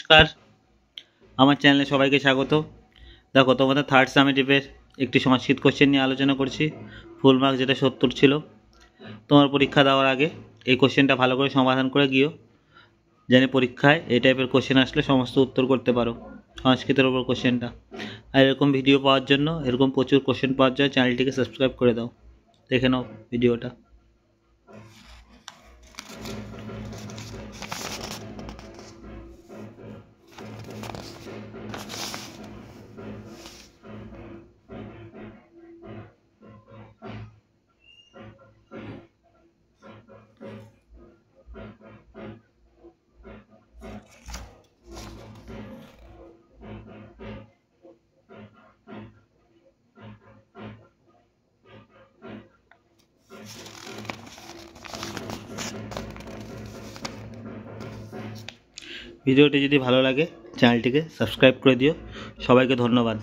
নমস্কার, আমার চ্যানেলে সবাইকে স্বাগত। দেখো, তোমাদের থার্ড সামেটিভের একটি সংস্কৃত কোশ্চেন নিয়ে আলোচনা করছি। ফুল মার্ক যেটা 70 ছিল। তোমার পরীক্ষা দেওয়ার আগে এই কোশ্চেনটা ভালো করে সমাধান করে গিয়েও, যেন পরীক্ষায় এই টাইপের কোশ্চেন আসলে সমস্ত উত্তর করতে পারো সংস্কৃতের ওপর কোশ্চেনটা। আর এরকম ভিডিও পাওয়ার জন্য, এরকম প্রচুর কোশ্চেন পাওয়ার জন্য চ্যানেলটিকে সাবস্ক্রাইব করে দাও। দেখে নাও ভিডিওটা। ভিডিওটি যদি ভালো লাগে চ্যানেলটিকে সাবস্ক্রাইব করে দিও। সবাইকে ধন্যবাদ।